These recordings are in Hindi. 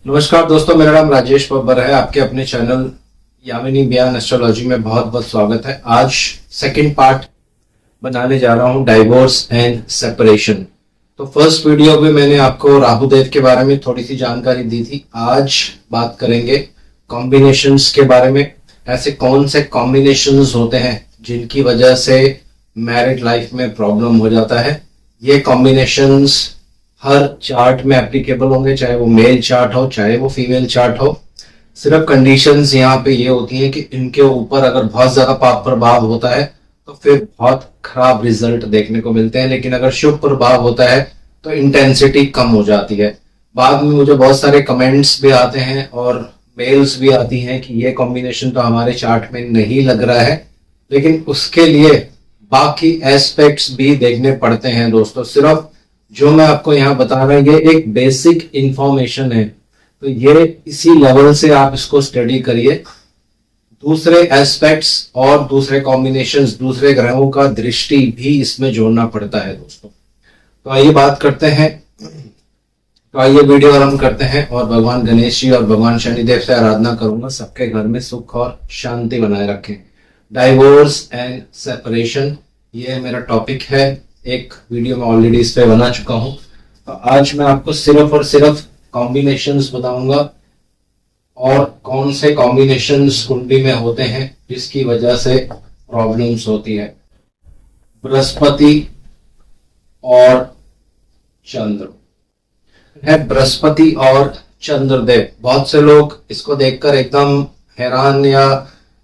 नमस्कार दोस्तों, मेरा नाम राजेश बब्बर है। आपके अपने चैनल यामिनी बयान एस्ट्रोलॉजी में बहुत बहुत स्वागत है। आज सेकंड पार्ट बनाने जा रहा हूं, डाइवोर्स एंड सेपरेशन। तो फर्स्ट वीडियो में मैंने आपको राहु देव के बारे में थोड़ी सी जानकारी दी थी। आज बात करेंगे कॉम्बिनेशंस के बारे में। ऐसे कौन से कॉम्बिनेशंस होते हैं जिनकी वजह से मैरिड लाइफ में प्रॉब्लम हो जाता है। ये कॉम्बिनेशंस हर चार्ट में एप्लीकेबल होंगे, चाहे वो मेल चार्ट हो चाहे वो फीमेल चार्ट हो। सिर्फ कंडीशंस यहाँ पे ये होती हैं कि इनके ऊपर अगर बहुत ज्यादा पाप प्रभाव होता है तो फिर बहुत खराब रिजल्ट देखने को मिलते हैं, लेकिन अगर शुभ प्रभाव होता है तो इंटेंसिटी कम हो जाती है। बाद में मुझे बहुत सारे कमेंट्स भी आते हैं और मेल्स भी आती हैं कि ये कॉम्बिनेशन तो हमारे चार्ट में नहीं लग रहा है, लेकिन उसके लिए बाकी एस्पेक्ट्स भी देखने पड़ते हैं दोस्तों। सिर्फ जो मैं आपको यहाँ बता रहा हूँ ये एक बेसिक इंफॉर्मेशन है, तो ये इसी लेवल से आप इसको स्टडी करिए। दूसरे एस्पेक्ट्स और दूसरे कॉम्बिनेशंस, दूसरे ग्रहों का दृष्टि भी इसमें जोड़ना पड़ता है दोस्तों। तो आइए बात करते हैं, तो आइए वीडियो आरंभ करते हैं और भगवान गणेश जी और भगवान शनिदेव से आराधना करूंगा सबके घर में सुख और शांति बनाए रखें। डाइवोर्स एंड सेपरेशन, ये मेरा टॉपिक है। एक वीडियो में ऑलरेडी इस पे बना चुका हूं। तो आज मैं आपको सिर्फ और सिर्फ कॉम्बिनेशंस बताऊंगा और कौन से कॉम्बिनेशंस कुंडली में होते हैं जिसकी वजह से प्रॉब्लम्स होती है। बृहस्पति और चंद्र है, बृहस्पति और चंद्रदेव। बहुत से लोग इसको देखकर एकदम हैरान या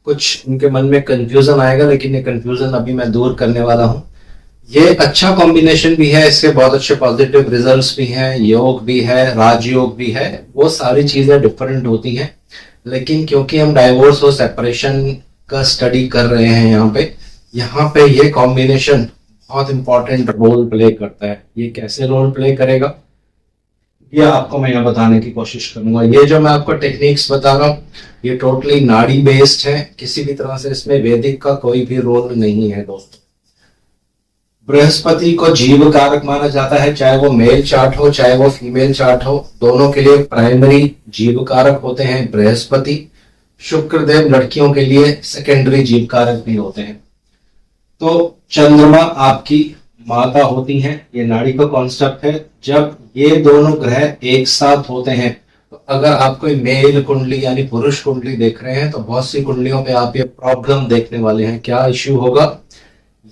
कुछ उनके मन में कंफ्यूजन आएगा, लेकिन ये कंफ्यूजन अभी मैं दूर करने वाला हूं। ये अच्छा कॉम्बिनेशन भी है, इसके बहुत अच्छे पॉजिटिव रिजल्ट्स भी हैं, योग भी है, राजयोग भी है। वो सारी चीजें डिफरेंट होती हैं, लेकिन क्योंकि हम डाइवोर्स और सेपरेशन का स्टडी कर रहे हैं यहाँ पे ये कॉम्बिनेशन बहुत इंपॉर्टेंट रोल प्ले करता है। ये कैसे रोल प्ले करेगा ये आपको मैं यहाँ बताने की कोशिश करूंगा। ये जो मैं आपको टेक्निक्स बता रहा हूँ ये टोटली नाड़ी बेस्ड है, किसी भी तरह से इसमें वैदिक का कोई भी रोल नहीं है दोस्तों। बृहस्पति को जीव कारक माना जाता है, चाहे वो मेल चार्ट हो चाहे वो फीमेल चार्ट हो, दोनों के लिए प्राइमरी जीव कारक होते हैं बृहस्पति। शुक्रदेव लड़कियों के लिए सेकेंडरी जीव कारक भी होते हैं। तो चंद्रमा आपकी माता होती हैं, ये नाड़ी का कॉन्सेप्ट है। जब ये दोनों ग्रह एक साथ होते हैं तो अगर आप कोई मेल कुंडली यानी पुरुष कुंडली देख रहे हैं तो बहुत सी कुंडलियों में आप ये प्रॉब्लम देखने वाले हैं। क्या इश्यू होगा?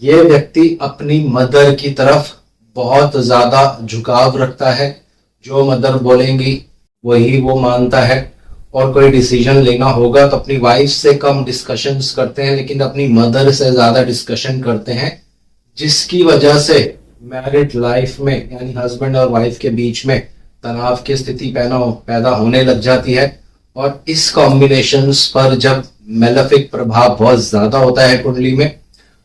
ये व्यक्ति अपनी मदर की तरफ बहुत ज्यादा झुकाव रखता है, जो मदर बोलेंगी वही वो मानता है, और कोई डिसीजन लेना होगा तो अपनी वाइफ से कम डिस्कशंस करते हैं लेकिन अपनी मदर से ज्यादा डिस्कशन करते हैं, जिसकी वजह से मैरिड लाइफ में यानी हस्बैंड और वाइफ के बीच में तनाव की स्थिति पैदा होने लग जाती है। और इस कॉम्बिनेशंस पर जब मेलेफिक प्रभाव बहुत ज्यादा होता है कुंडली में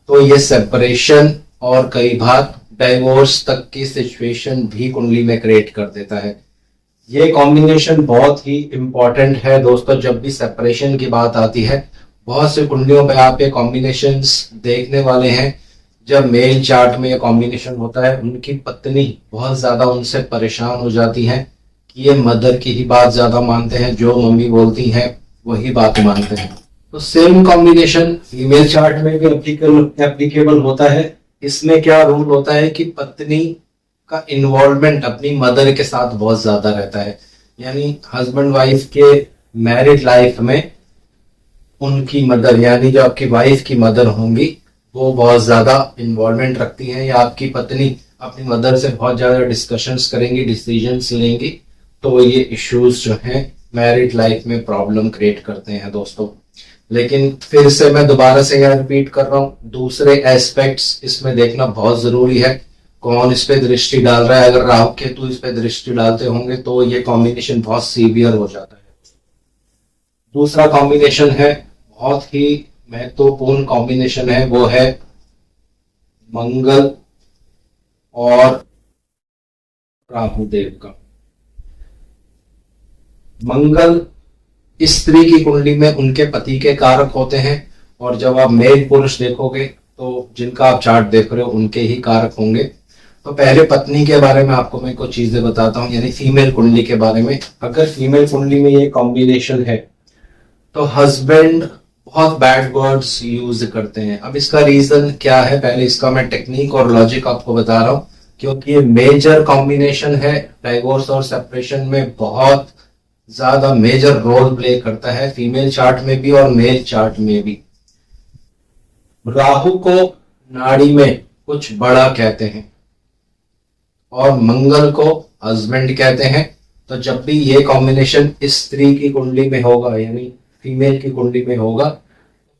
तो ये सेपरेशन और कई बार डाइवोर्स तक की सिचुएशन भी कुंडली में क्रिएट कर देता है। ये कॉम्बिनेशन बहुत ही इंपॉर्टेंट है दोस्तों। जब भी सेपरेशन की बात आती है बहुत से कुंडलियों पे आप ये कॉम्बिनेशंस देखने वाले हैं। जब मेल चार्ट में ये कॉम्बिनेशन होता है उनकी पत्नी बहुत ज्यादा उनसे परेशान हो जाती है कि ये मदर की ही बात ज्यादा मानते हैं, जो मम्मी बोलती हैं वही बात मानते हैं। तो सेम कॉम्बिनेशन फीमेल चार्ट में भी एप्लीकेबल होता है। इसमें क्या रूल होता है कि पत्नी का इन्वॉल्वमेंट अपनी मदर के साथ बहुत ज्यादा रहता है, यानी हस्बैंड वाइफ के मैरिड लाइफ में उनकी मदर यानी जो आपकी वाइफ की मदर होंगी वो बहुत ज्यादा इन्वॉल्वमेंट रखती हैं, या आपकी पत्नी अपनी मदर से बहुत ज्यादा डिस्कशंस करेंगी, डिसीजंस लेंगी, तो ये इश्यूज जो हैं मैरिड लाइफ में प्रॉब्लम क्रिएट करते हैं दोस्तों। लेकिन फिर से मैं दोबारा से यहाँ रिपीट कर रहा हूँ, दूसरे एस्पेक्ट्स इसमें देखना बहुत जरूरी है। कौन इस पे दृष्टि डाल रहा है? अगर राहु केतु इस पे दृष्टि डालते होंगे तो ये कॉम्बिनेशन बहुत सीवियर हो जाता है। दूसरा कॉम्बिनेशन है बहुत ही महत्वपूर्ण कॉम्बिनेशन है, वो है मंगल और राहु देव का। मंगल स्त्री की कुंडली में उनके पति के कारक होते हैं, और जब आप मेल पुरुष देखोगे तो जिनका आप चार्ट देख रहे हो उनके ही कारक होंगे। तो पहले पत्नी के बारे में आपको मैं कुछ चीजें बताता हूँ, यानी फीमेल कुंडली के बारे में। अगर फीमेल कुंडली में ये कॉम्बिनेशन है तो हस्बैंड बहुत बैड वर्ड्स यूज करते हैं। अब इसका रीजन क्या है, पहले इसका मैं टेक्निक और लॉजिक आपको बता रहा हूँ, क्योंकि ये मेजर कॉम्बिनेशन है डाइवोर्स और सेपरेशन में, बहुत ज्यादा मेजर रोल प्ले करता है फीमेल चार्ट में भी और मेल चार्ट में भी। राहु को नाड़ी में कुछ बड़ा कहते हैं और मंगल को हस्बैंड कहते हैं। तो जब भी ये कॉम्बिनेशन स्त्री की कुंडली में होगा, यानी फीमेल की कुंडली में होगा,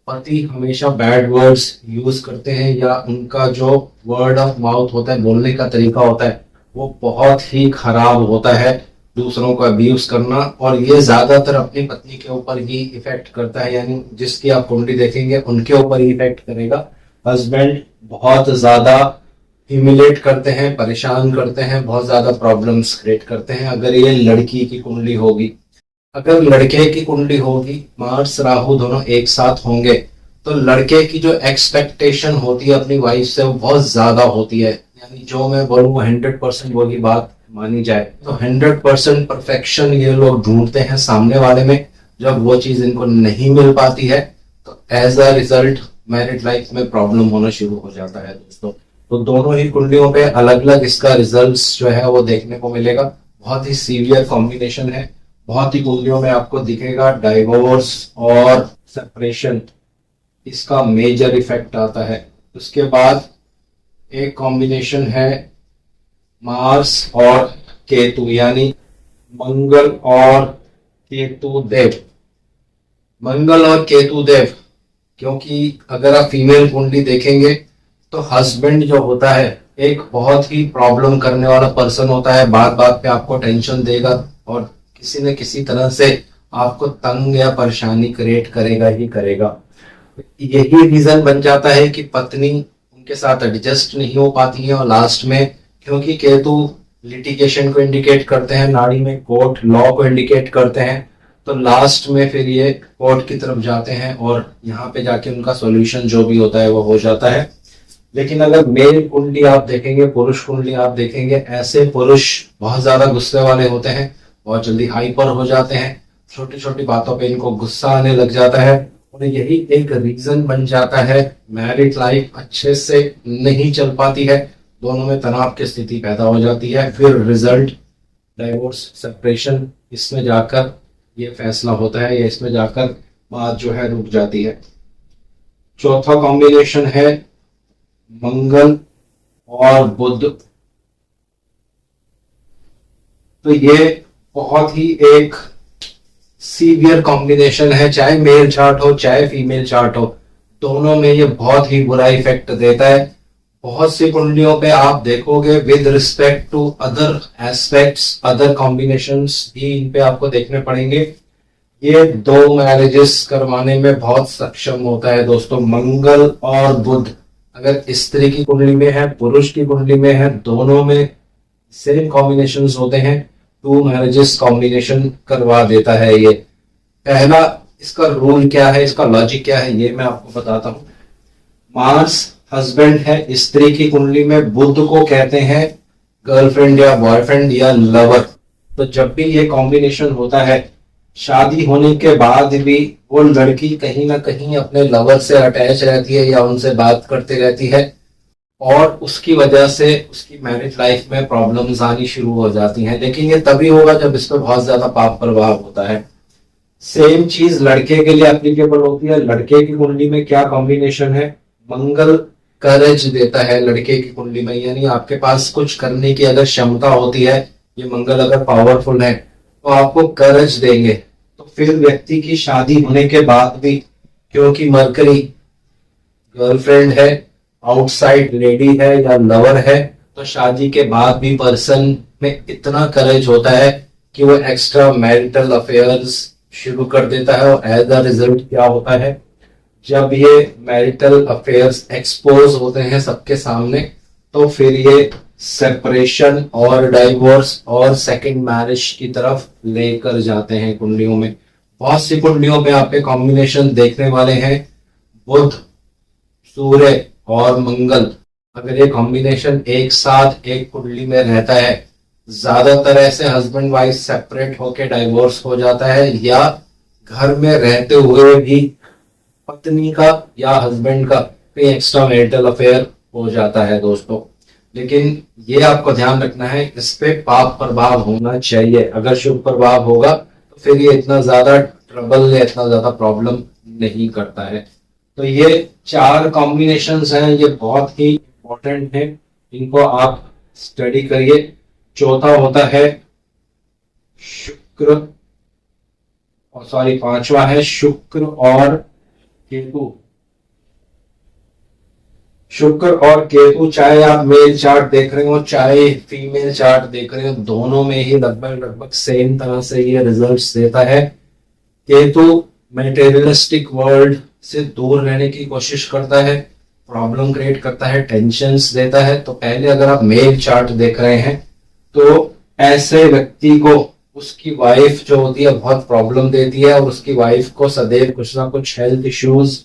पति हमेशा बैड वर्ड्स यूज करते हैं, या उनका जो वर्ड ऑफ माउथ होता है, बोलने का तरीका होता है, वो बहुत ही खराब होता है, दूसरों को अब्यूज करना। और ये ज्यादातर अपनी पत्नी के ऊपर ही इफेक्ट करता है, यानी जिसकी आप कुंडली देखेंगे उनके ऊपर ही इफेक्ट करेगा। हस्बैंड बहुत ज्यादा ह्यूमिलेट करते हैं, परेशान करते हैं, बहुत ज्यादा प्रॉब्लम्स क्रिएट करते हैं। अगर ये लड़की की कुंडली होगी, अगर लड़के की कुंडली होगी, मार्स राहु दोनों एक साथ होंगे, तो लड़के की जो एक्सपेक्टेशन होती है अपनी वाइफ से वो बहुत ज्यादा होती है, यानी जो मैं बोलूँ 100% वही बात मानी जाए। तो 100% परफेक्शन ये लोग ढूंढते हैं सामने वाले में। जब वो चीज इनको नहीं मिल पाती है तो as a result married life में प्रॉब्लम होना शुरू हो जाता है दोस्तों। तो दोनों ही कुंडलियों पे अलग अलग इसका रिजल्ट्स जो है वो देखने को मिलेगा। बहुत ही सीवियर कॉम्बिनेशन है, बहुत ही कुंडलियों में आपको दिखेगा डाइवोर्स और सेपरेशन, इसका मेजर इफेक्ट आता है। उसके बाद एक कॉम्बिनेशन है मार्स और केतु, यानी मंगल और केतु देव। मंगल और केतु देव, क्योंकि अगर आप फीमेल कुंडली देखेंगे तो हस्बैंड जो होता है एक बहुत ही प्रॉब्लम करने वाला पर्सन होता है, बात बात पे आपको टेंशन देगा और किसी न किसी तरह से आपको तंग या परेशानी क्रिएट करेगा ही करेगा। यही रीजन बन जाता है कि पत्नी उनके साथ एडजस्ट नहीं हो पाती है, और लास्ट में क्योंकि केतु लिटिगेशन को इंडिकेट करते हैं, नाड़ी में कोर्ट लॉ को इंडिकेट करते हैं, तो लास्ट में फिर ये कोर्ट की तरफ जाते हैं और यहाँ पे जाके उनका सॉल्यूशन जो भी होता है वो हो जाता है। लेकिन अगर मेल कुंडली आप देखेंगे, पुरुष कुंडली आप देखेंगे, ऐसे पुरुष बहुत ज्यादा गुस्से वाले होते हैं, बहुत जल्दी हाइपर हो जाते हैं, छोटी छोटी बातों पे इनको गुस्सा आने लग जाता है, और यही एक रीजन बन जाता है मैरिड लाइफ अच्छे से नहीं चल पाती है, दोनों में तनाव की स्थिति पैदा हो जाती है, फिर रिजल्ट डाइवोर्स सेपरेशन, इसमें जाकर ये फैसला होता है या इसमें जाकर बात जो है रुक जाती है। चौथा कॉम्बिनेशन है मंगल और बुध। तो ये बहुत ही एक सीवियर कॉम्बिनेशन है, चाहे मेल चार्ट हो चाहे फीमेल चार्ट हो, दोनों में ये बहुत ही बुरा इफेक्ट देता है। बहुत सी कुंडलियों पे आप देखोगे with respect to other aspects, other combinations भी इन पे आपको देखने पड़ेंगे। ये दो मैरिजेस करवाने में बहुत सक्षम होता है दोस्तों। मंगल और बुध अगर स्त्री की कुंडली में है, पुरुष की कुंडली में है, दोनों में सेम कॉम्बिनेशंस होते हैं, 2 मैरिजेस कॉम्बिनेशन करवा देता है ये। पहला इसका रूल क्या है, इसका लॉजिक क्या है, ये मैं आपको बताता हूँ। मार्स हस्बैंड है, स्त्री की कुंडली में बुध को कहते हैं गर्लफ्रेंड या बॉयफ्रेंड या लवर। तो जब भी ये कॉम्बिनेशन होता है, शादी होने के बाद भी वो लड़की कहीं ना कहीं अपने लवर से अटैच रहती है या उनसे बात करती रहती है, और उसकी वजह से उसकी मैरिज लाइफ में प्रॉब्लम्स आनी शुरू हो जाती हैं। लेकिन ये तभी होगा जब इस पर बहुत ज्यादा पाप प्रभाव होता है। सेम चीज लड़के के लिए एप्लीकेबल होती है। लड़के की कुंडली में क्या कॉम्बिनेशन है, मंगल करेज देता है लड़के की कुंडली में, यानी आपके पास कुछ करने की अगर क्षमता होती है, ये मंगल अगर पावरफुल है तो आपको करेज देंगे। तो फिर व्यक्ति की शादी होने के बाद भी, क्योंकि मरकरी गर्लफ्रेंड है, आउटसाइड लेडी है या लवर है, तो शादी के बाद भी पर्सन में इतना करेज होता है कि वो एक्स्ट्रा मैरिटल अफेयर्स शुरू कर देता है। और एज अ रिजल्ट क्या होता है, जब ये मैरिटल अफेयर्स एक्सपोज होते हैं सबके सामने, तो फिर ये सेपरेशन और डाइवोर्स और सेकंड मैरिज की तरफ लेकर जाते हैं कुंडलियों में। बहुत सी कुंडलियों में आप कॉम्बिनेशन देखने वाले हैं बुध, सूर्य और मंगल। अगर ये कॉम्बिनेशन एक साथ एक कुंडली में रहता है, ज्यादातर ऐसे हस्बैंड वाइफ सेपरेट होके डाइवोर्स हो जाता है, या घर में रहते हुए भी पत्नी का या हस्बैंड का कोई एक्स्ट्रा मैरिटल अफेयर हो जाता है दोस्तों। लेकिन ये आपको ध्यान रखना है, इस पे पाप प्रभाव होना चाहिए। अगर शुभ प्रभाव होगा तो फिर ये इतना ज्यादा ट्रबल या इतना ज्यादा प्रॉब्लम नहीं करता है। तो ये 4 कॉम्बिनेशंस हैं, ये बहुत ही इंपॉर्टेंट है, इनको आप स्टडी करिए। चौथा होता है शुक्र, और सॉरी 5वां है शुक्र और केतु। शुक्र और केतु, चाहे आप मेल चार्ट देख रहे हो चाहे फीमेल चार्ट देख रहे हो, दोनों में ही लगभग सेम तरह से ये रिजल्ट्स देता है। केतु मटेरियलिस्टिक वर्ल्ड से दूर रहने की कोशिश करता है, प्रॉब्लम क्रिएट करता है, टेंशन्स देता है। तो पहले अगर आप मेल चार्ट देख रहे हैं तो ऐसे व्यक्ति को उसकी वाइफ जो होती है बहुत प्रॉब्लम देती है, और उसकी वाइफ को सदैव कुछ ना कुछ हेल्थ इश्यूज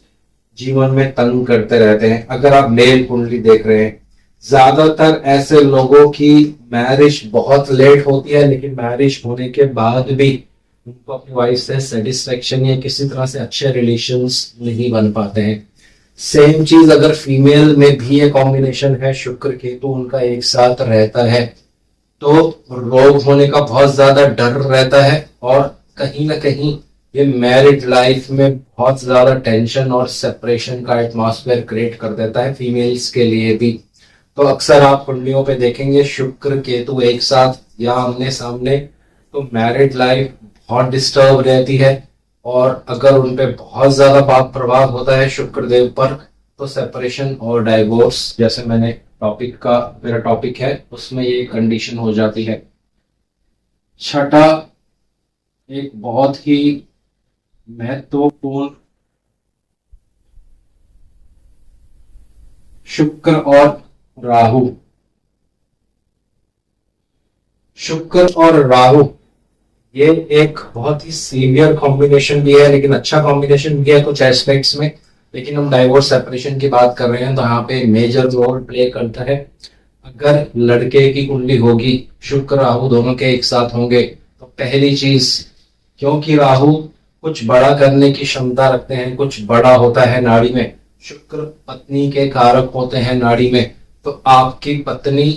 जीवन में तंग करते रहते हैं। अगर आप मेल कुंडली देख रहे हैं, ज्यादातर ऐसे लोगों की मैरिज बहुत लेट होती है, लेकिन मैरिज होने के बाद भी उनको अपनी वाइफ से सेटिस्फेक्शन या किसी तरह से अच्छे रिलेशंस नहीं बन पाते हैं। सेम चीज अगर फीमेल में भी ये कॉम्बिनेशन है, शुक्र केतु उनका एक साथ रहता है, तो रोग होने का बहुत ज्यादा डर रहता है, और कहीं ना कहीं ये मैरिड लाइफ में बहुत ज्यादा टेंशन और सेपरेशन का एटमॉस्फेयर क्रिएट कर देता है फीमेल्स के लिए भी। तो अक्सर आप कुंडलियों पे देखेंगे शुक्र केतु एक साथ या आमने सामने, तो मैरिड लाइफ बहुत डिस्टर्ब रहती है। और अगर उन पे बहुत ज्यादा पाप प्रभाव होता है शुक्र देव पर, तो सेपरेशन और डाइवोर्स, जैसे मेरा टॉपिक है उसमें ये कंडीशन हो जाती है। छठा एक बहुत ही महत्वपूर्ण, शुक्र और राहु। शुक्र और राहु ये एक बहुत ही सीवियर कॉम्बिनेशन भी है, लेकिन अच्छा कॉम्बिनेशन भी है कुछ एस्पेक्ट्स में। लेकिन हम डाइवोर्स सेपरेशन की बात कर रहे हैं, तो यहाँ पे मेजर रोल प्ले करता है। अगर लड़के की कुंडली होगी, शुक्र राहु दोनों के एक साथ होंगे, तो पहली चीज, क्योंकि राहु कुछ बड़ा करने की क्षमता रखते हैं, कुछ बड़ा होता है नाड़ी में, शुक्र पत्नी के कारक होते हैं नाड़ी में, तो आपकी पत्नी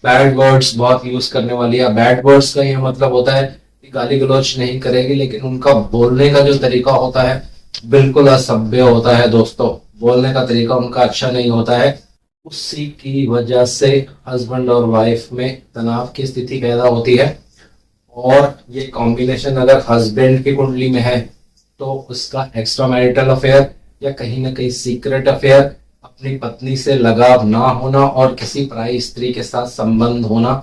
बैड वर्ड्स बहुत यूज करने वाली है। बैड वर्ड्स का यह मतलब होता है कि गाली गलौज नहीं करेगी, लेकिन उनका बोलने का जो तरीका होता है बिल्कुल असभ्य होता है दोस्तों। बोलने का तरीका उनका अच्छा नहीं होता है। उसी की वजह से हस्बैंड और वाइफ में तनाव की स्थिति पैदा होती है। और ये कॉम्बिनेशन अगर हस्बैंड की कुंडली में है, तो उसका एक्स्ट्रा मैरिटल अफेयर या कहीं ना कहीं सीक्रेट अफेयर, अपनी पत्नी से लगाव ना होना और किसी पराई स्त्री के साथ संबंध होना,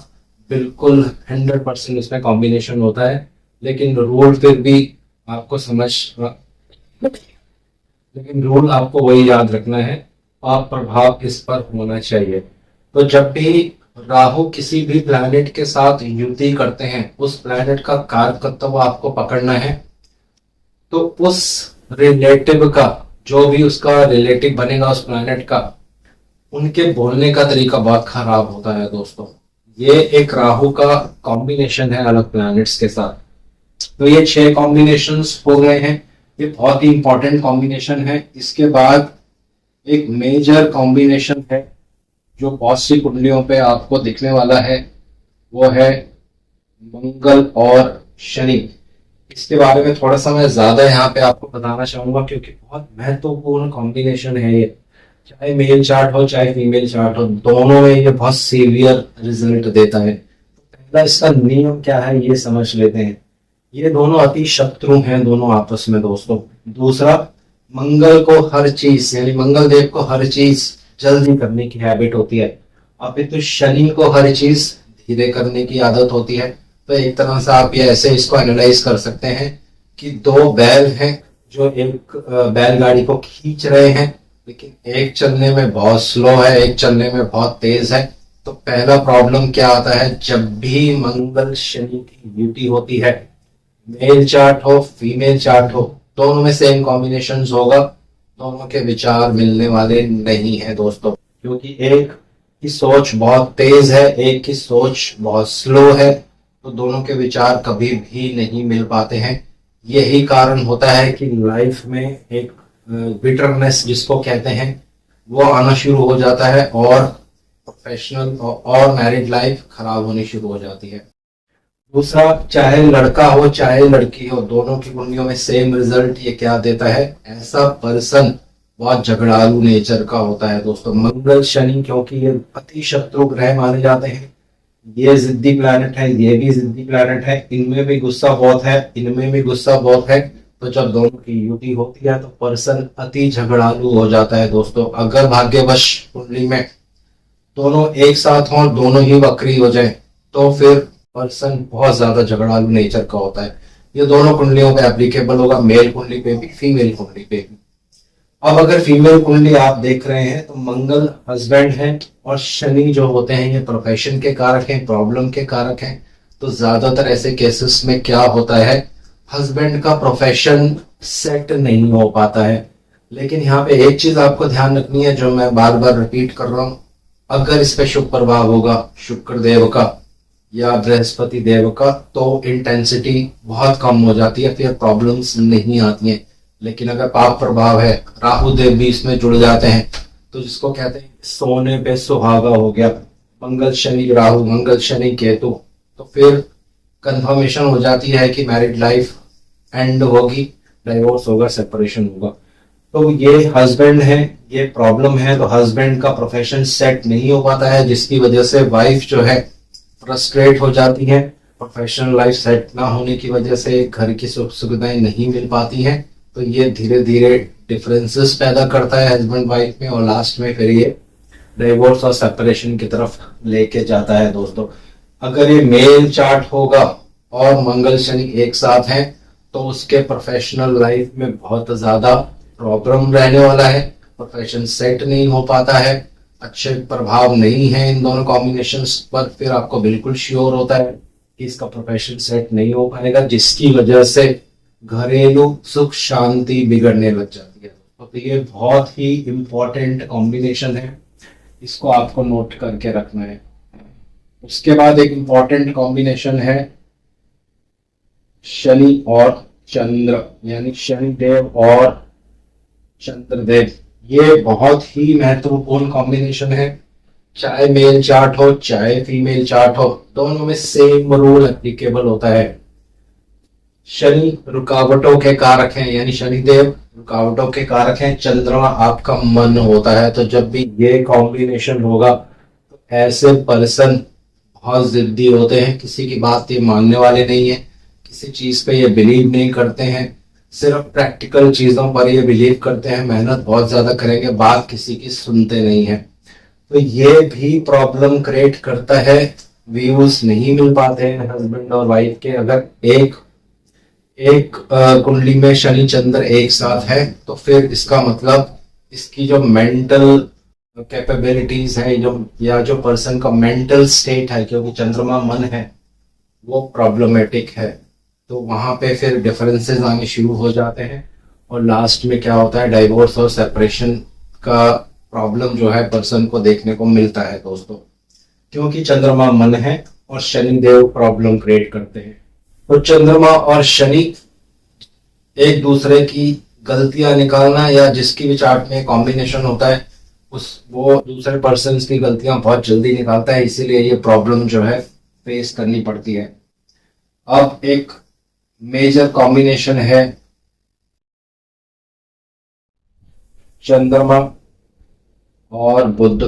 बिल्कुल 100% इसमें कॉम्बिनेशन होता है। लेकिन रूल फिर भी आपको लेकिन रूल आपको वही याद रखना है, पाप प्रभाव इस पर होना चाहिए। तो जब भी राहु किसी भी प्लैनेट के साथ युति करते हैं, उस प्लैनेट का कारकत्व आपको पकड़ना है। तो उस रिलेटिव का, जो भी उसका रिलेटिव बनेगा उस प्लैनेट का, उनके बोलने का तरीका बहुत खराब होता है दोस्तों। ये एक राहु का कॉम्बिनेशन है अलग प्लैनेट्स के साथ। तो ये 6 कॉम्बिनेशंस हो गए हैं, ये बहुत ही इंपॉर्टेंट कॉम्बिनेशन है। इसके बाद एक मेजर कॉम्बिनेशन है जो बहुत सी कुंडलियों पे आपको दिखने वाला है, वो है मंगल और शनि। इसके बारे में थोड़ा सा मैं ज्यादा यहाँ पे आपको बताना चाहूंगा, क्योंकि बहुत महत्वपूर्ण कॉम्बिनेशन है ये। चाहे मेल चार्ट हो चाहे फीमेल चार्ट हो, दोनों में ये बहुत सीवियर रिजल्ट देता है। पहला इसका नियम क्या है ये समझ लेते हैं। ये दोनों अति शत्रु हैं दोनों आपस में दोस्तों। दूसरा, मंगल को हर चीज, यानी मंगल देव को हर चीज जल्दी करने की हैबिट होती है, अपितु शनि को हर चीज धीरे करने की आदत होती है। तो एक तरह से आप ये ऐसे इसको एनालाइज कर सकते हैं कि 2 बैल हैं जो एक बैलगाड़ी को खींच रहे हैं, लेकिन एक चलने में बहुत स्लो है, एक चलने में बहुत तेज है। तो पहला प्रॉब्लम क्या आता है, जब भी मंगल शनि की युति होती है, मेल चार्ट हो फीमेल चार्ट हो, दोनों में सेम कॉम्बिनेशन होगा, दोनों के विचार मिलने वाले नहीं है दोस्तों। क्योंकि एक की सोच बहुत तेज है, एक की सोच बहुत स्लो है, तो दोनों के विचार कभी भी नहीं मिल पाते हैं। यही कारण होता है कि लाइफ में एक बिटरनेस जिसको कहते हैं वो आना शुरू हो जाता है और प्रोफेशनल और मैरिड लाइफ खराब होनी शुरू हो जाती है। दूसरा, चाहे लड़का हो चाहे लड़की हो, दोनों की कुंडलियों में सेम रिजल्ट ये क्या देता है, ऐसा पर्सन बहुत झगड़ालू नेचर का होता है दोस्तों। मंगल शनि क्योंकि ये अति शत्रु ग्रह माने जाते हैं, ये जिद्दी प्लैनेट है, ये भी जिद्दी प्लैनेट है, इनमें भी गुस्सा बहुत है, इनमें भी गुस्सा बहुत है। तो जब दोनों की युति होती है तो पर्सन अति झगड़ालू हो जाता है दोस्तों। अगर भाग्यवश कुंडली में दोनों एक साथ हों, दोनों ही वक्री हो जाए, तो फिर पर्सन बहुत ज्यादा झगड़ालू नेचर का होता है। ये दोनों कुंडलियों पे एप्लीकेबल होगा, मेल कुंडली पे भी, फीमेल कुंडली पे भी। अब अगर फीमेल कुंडली आप देख रहे हैं तो मंगल हस्बैंड है और शनि जो होते हैं ये प्रोफेशन के कारक हैं, प्रॉब्लम के कारक हैं। तो ज्यादातर ऐसे केसेस में क्या होता है, हस्बैंड का प्रोफेशन सेट नहीं हो पाता है। लेकिन यहाँ पे एक चीज आपको ध्यान रखनी है जो मैं बार बार रिपीट कर रहा हूँ, अगर इस पे शुभ प्रभाव होगा शुक्र देव का या बृहस्पति देव का तो इंटेंसिटी बहुत कम हो जाती है, फिर प्रॉब्लम्स नहीं आती हैं। लेकिन अगर पाप प्रभाव है, राहु देव भी इसमें जुड़ जाते हैं, तो जिसको कहते हैं सोने पे सुहागा हो गया, मंगल शनि राहु, मंगल शनि केतु, तो फिर कंफर्मेशन हो जाती है कि मैरिड लाइफ एंड होगी, डाइवोर्स होगा, सेपरेशन होगा। तो ये हस्बैंड है, ये प्रॉब्लम है। तो हस्बैंड का प्रोफेशन सेट नहीं हो पाता है, जिसकी वजह से वाइफ जो है फ्रस्ट्रेट हो जाती है। प्रोफेशनल लाइफ सेट ना होने की वजह से घर की सुख सुविधाएं नहीं मिल पाती हैं, तो ये धीरे धीरे डिफरेंसेस पैदा करता है हस्बैंड वाइफ में, और लास्ट में फिर ये डिवोर्स और सेपरेशन की तरफ लेके जाता है दोस्तों। अगर ये मेल चार्ट होगा और मंगल शनि एक साथ हैं तो उसके प्रोफेशनल लाइफ में बहुत ज्यादा प्रॉब्लम रहने वाला है, प्रोफेशन सेट नहीं हो पाता है, अच्छे प्रभाव नहीं है इन दोनों कॉम्बिनेशंस पर। फिर आपको बिल्कुल श्योर होता है कि इसका प्रोफेशन सेट नहीं हो पाएगा, जिसकी वजह से घरेलू सुख शांति बिगड़ने लग जाती है। तो ये बहुत ही इंपॉर्टेंट कॉम्बिनेशन है, इसको आपको नोट करके रखना है। उसके बाद एक इंपॉर्टेंट कॉम्बिनेशन है शनि और चंद्र, यानी शनि देव और चंद्रदेव। ये बहुत ही महत्वपूर्ण कॉम्बिनेशन है। चाहे मेल चार्ट हो चाहे फीमेल चार्ट हो, दोनों में सेम रूल एप्लीकेबल होता है। शनि रुकावटों के कारक हैं, यानी शनिदेव रुकावटों के कारक हैं, चंद्रमा आपका मन होता है। तो जब भी ये कॉम्बिनेशन होगा तो ऐसे पर्सन बहुत जिद्दी होते हैं, किसी की बात ये मानने वाले नहीं है, किसी चीज पे ये बिलीव नहीं करते हैं, सिर्फ प्रैक्टिकल चीजों पर ये बिलीव करते हैं, मेहनत बहुत ज्यादा करेंगे, बात किसी की सुनते नहीं है। तो ये भी प्रॉब्लम क्रिएट करता है, व्यूज नहीं मिल पाते हैं हस्बैंड और वाइफ के। अगर एक कुंडली में शनि चंद्र एक साथ है तो फिर इसका मतलब इसकी जो मेंटल कैपेबिलिटीज है, जो पर्सन का मेंटल स्टेट है, क्योंकि चंद्रमा मन है, वो प्रॉब्लमेटिक है। तो वहां पे फिर डिफरेंसेस आने शुरू हो जाते हैं और लास्ट में क्या होता है, डाइवोर्स और सेपरेशन का प्रॉब्लम जो है पर्सन को देखने को मिलता है दोस्तों, क्योंकि चंद्रमा मन है और शनि देव प्रॉब्लम क्रिएट करते हैं। तो चंद्रमा और शनि एक दूसरे की गलतियां निकालना, या जिसकी भी चार्ट में कॉम्बिनेशन होता है वो दूसरे पर्सन की गलतियां बहुत जल्दी निकालता है, इसीलिए ये प्रॉब्लम जो है फेस करनी पड़ती है। अब एक मेजर कॉम्बिनेशन है चंद्रमा और बुध,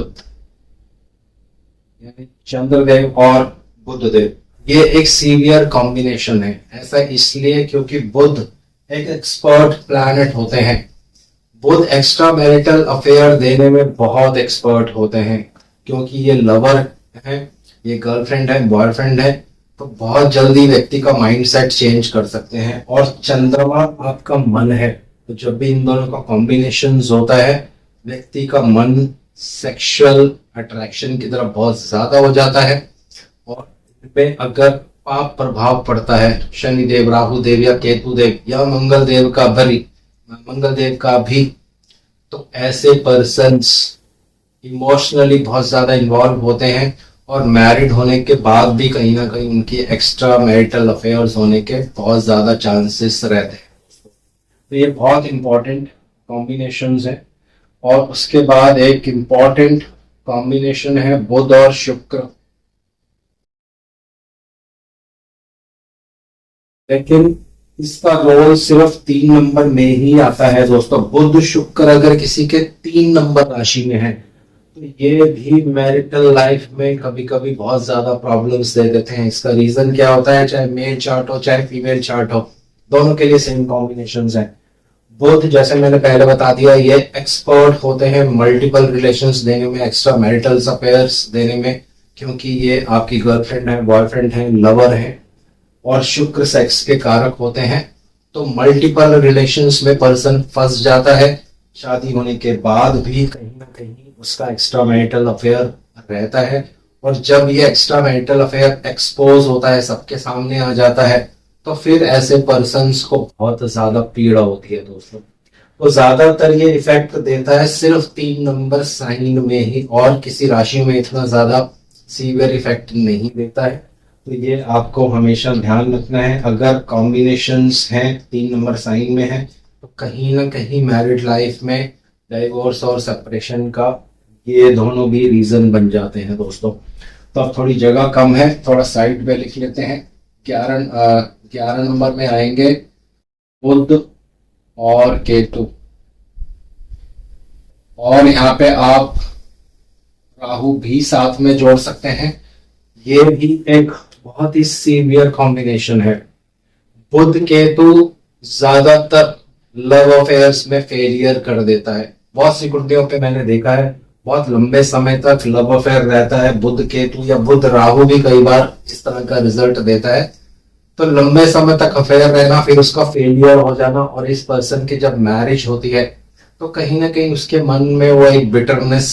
यानी चंद्रदेव और बुधदेव। ये एक सीवियर कॉम्बिनेशन है। ऐसा इसलिए क्योंकि बुध एक एक्सपर्ट प्लैनेट होते हैं। बुध एक्स्ट्रा मैरिटल अफेयर देने में बहुत एक्सपर्ट होते हैं, क्योंकि ये लवर है, ये गर्लफ्रेंड है, बॉयफ्रेंड है, तो बहुत जल्दी व्यक्ति का माइंडसेट चेंज कर सकते हैं। और चंद्रमा आपका मन है, तो जब भी इन दोनों का कॉम्बिनेशन होता है व्यक्ति का मन सेक्सुअल अट्रैक्शन की तरफ बहुत ज्यादा हो जाता है। और पे अगर पाप प्रभाव पड़ता है शनि देव, राहु देव या केतु देव या मंगल देव का भी, तो ऐसे पर्सन्स इमोशनली बहुत ज्यादा इन्वॉल्व होते हैं और मैरिड होने के बाद भी कहीं ना कहीं उनकी एक्स्ट्रा मैरिटल अफेयर्स होने के बहुत ज्यादा चांसेस रहते हैं। तो ये बहुत इंपॉर्टेंट कॉम्बिनेशंस है। और उसके बाद एक इंपॉर्टेंट कॉम्बिनेशन है बुध और शुक्र। लेकिन इसका रोल सिर्फ 3 नंबर में ही आता है दोस्तों। बुध शुक्र अगर किसी के 3 नंबर राशि में है तो ये भी मैरिटल लाइफ में कभी कभी बहुत ज्यादा प्रॉब्लम्स दे देते हैं। इसका रीजन क्या होता है, चाहे मेल चार्ट हो चाहे फीमेल चार्ट हो, दोनों के लिए सेम कॉम्बिनेशंस हैं। बुध जैसे मैंने पहले बता दिया, ये एक्सपर्ट होते हैं मल्टीपल रिलेशंस देने में, एक्स्ट्रा मैरिटल अफेयर्स देने में, क्योंकि ये आपकी गर्लफ्रेंड है, बॉयफ्रेंड है, लवर है। और शुक्र सेक्स के कारक होते हैं। तो मल्टीपल रिलेशंस में पर्सन फंस जाता है, शादी होने के बाद भी कहीं ना कहीं उसका एक्स्ट्रा मैरिटल अफेयर रहता है। और जब ये एक्स्ट्रा मैरिटल अफेयर एक्सपोज होता है, सबके सामने आ जाता है, तो फिर ऐसे पर्सन्स को बहुत ज्यादा पीड़ा होती है दोस्तों। तो ज्यादातर ये इफेक्ट देता है सिर्फ 3 नंबर साइन में ही, और किसी राशि में इतना ज्यादा सीवियर इफेक्ट नहीं देता है। तो ये आपको हमेशा ध्यान रखना है। अगर कॉम्बिनेशंस हैं 3 नंबर साइन में है तो कहीं ना कहीं मैरिड लाइफ में डाइवोर्स और सेपरेशन का ये दोनों भी रीजन बन जाते हैं दोस्तों। तो अब थोड़ी जगह कम है, थोड़ा साइड पे लिख लेते हैं। 11 नंबर में आएंगे बुध और केतु, और यहाँ पे आप राहु भी साथ में जोड़ सकते हैं। ये भी एक बहुत ही सीवियर कॉम्बिनेशन है। बुध केतु ज्यादातर लव अफेयर्स में फेलियर कर देता है। बहुत सी कुंडलियों पे मैंने देखा है बहुत लंबे समय तक लव अफेयर रहता है बुध केतु, या बुध राहु भी कई बार इस तरह का रिजल्ट देता है। तो लंबे समय तक अफेयर रहना, फिर उसका फेलियर हो जाना, और इस पर्सन की जब मैरिज होती है तो कहीं ना कहीं उसके मन में वो एक बिटरनेस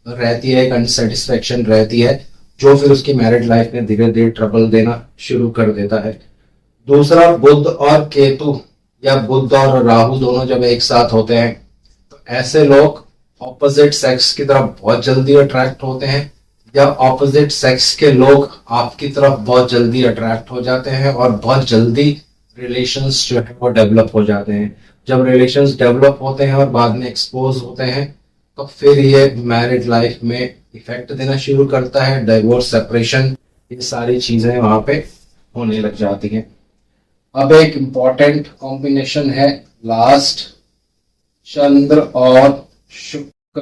रहती है, एक अनसेटिस्फेक्शन रहती है, जो फिर उसकी मैरिड लाइफ में धीरे धीरे ट्रबल देना शुरू कर देता है। दूसरा, बुध और केतु या बुध और राहु दोनों जब एक साथ होते हैं तो ऐसे लोग ऑपोजिट सेक्स की तरफ बहुत जल्दी अट्रैक्ट होते हैं, या ऑपोजिट सेक्स के लोग आपकी तरफ बहुत जल्दी अट्रैक्ट हो जाते हैं, और बहुत जल्दी रिलेशंस जो है वो डेवलप हो जाते हैं। जब रिलेशंस डेवलप होते हैं और बाद में एक्सपोज होते हैं तो फिर ये मैरिड लाइफ में इफेक्ट देना शुरू करता है। डाइवोर्स, सेपरेशन, ये सारी चीजें वहां पे होने लग जाती हैं। अब एक इंपॉर्टेंट कॉम्बिनेशन है लास्ट, चंद्र और शुक्र।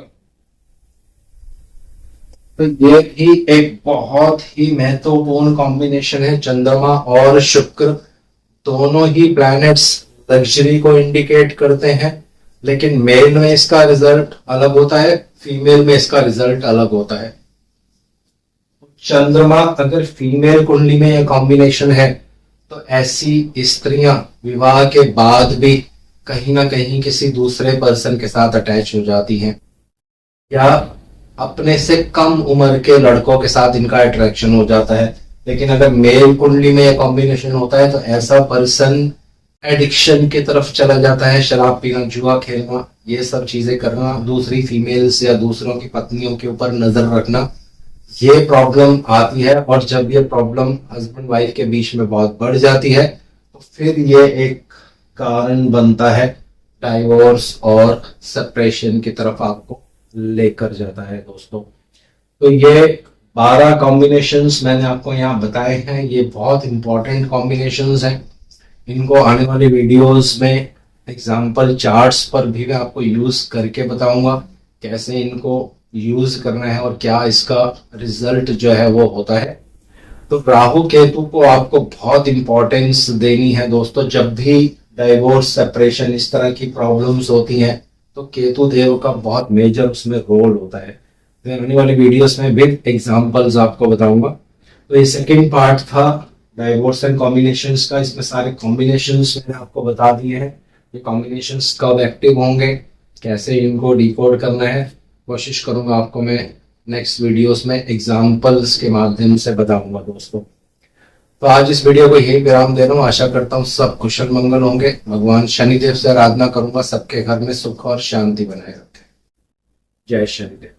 तो ये भी एक बहुत ही महत्वपूर्ण कॉम्बिनेशन है। चंद्रमा और शुक्र दोनों ही प्लैनेट्स लग्जरी को इंडिकेट करते हैं, लेकिन मेल में इसका रिजल्ट अलग होता है, फीमेल में इसका रिजल्ट अलग होता है। चंद्रमा अगर फीमेल कुंडली में यह कॉम्बिनेशन है तो ऐसी स्त्रियां विवाह के बाद भी कहीं ना कहीं किसी दूसरे पर्सन के साथ अटैच हो जाती हैं, या अपने से कम उम्र के लड़कों के साथ इनका अट्रैक्शन हो जाता है। लेकिन अगर मेल कुंडली में यह कॉम्बिनेशन होता है तो ऐसा पर्सन एडिक्शन की तरफ चला जाता है, शराब पीना, जुआ खेलना, ये सब चीजें करना, दूसरी फीमेल्स या दूसरों की पत्नियों के ऊपर नजर रखना, ये प्रॉब्लम आती है। और जब ये प्रॉब्लम हस्बैंड वाइफ के बीच में बहुत बढ़ जाती है तो फिर ये एक कारण बनता है डाइवोर्स और सेपरेशन की तरफ आपको लेकर जाता है दोस्तों। तो ये 12 कॉम्बिनेशंस मैंने आपको यहाँ बताए हैं, ये बहुत इंपॉर्टेंट कॉम्बिनेशंस हैं। इनको आने वाली वीडियोस में एग्जाम्पल चार्ट्स पर भी मैं आपको यूज करके बताऊंगा कैसे इनको यूज करना है और क्या इसका रिजल्ट जो है वो होता है। तो राहु केतु को आपको बहुत इंपॉर्टेंस देनी है दोस्तों। जब भी डाइवोर्स, सेपरेशन, इस तरह की प्रॉब्लम्स होती हैं तो केतु देव का बहुत मेजर उसमें रोल होता है। तो आने वाली वीडियोस में विद एग्जांपल्स आपको बताऊंगा। तो ये सेकंड पार्ट था डाइवोर्स एंड कॉम्बिनेशंस का। इसमें सारे कॉम्बिनेशंस मैंने आपको बता दिए हैं, ये कॉम्बिनेशंस कब एक्टिव होंगे, कैसे इनको डिकोड करना है, कोशिश करूंगा आपको मैं नेक्स्ट वीडियोस में एग्जांपल्स के माध्यम से बताऊंगा दोस्तों। तो आज इस वीडियो को यही विराम दे रहा हूँ। आशा करता हूँ सब कुशल मंगल होंगे। भगवान शनिदेव से आराधना करूंगा सबके घर में सुख और शांति बनाए रखें। जय शनिदेव।